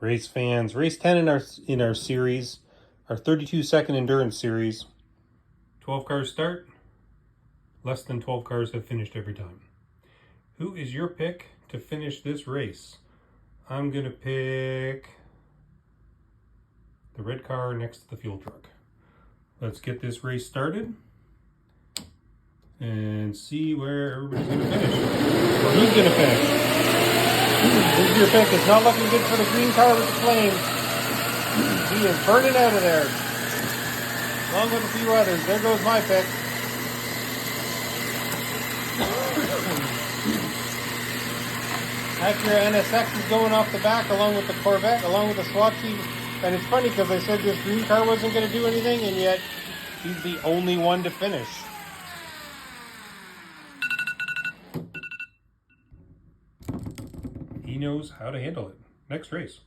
Race fans, race 10 in our series, our 32-second endurance series. 12 cars start. Less than 12 cars have finished every time. Who is your pick to finish this race? I'm going to pick the red car next to the fuel truck. Let's get this race started and see where everybody's going to finish. Or who's going to finish? Who's your pick? It's not looking good for the green car with the flame. He is burning out of there. Along with a few others. There goes my pick. Acura NSX is going off the back along with the Corvette, along with the SWAT team. And it's funny because I said this green car wasn't going to do anything, and yet he's the only one to finish. He knows how to handle it. Next race.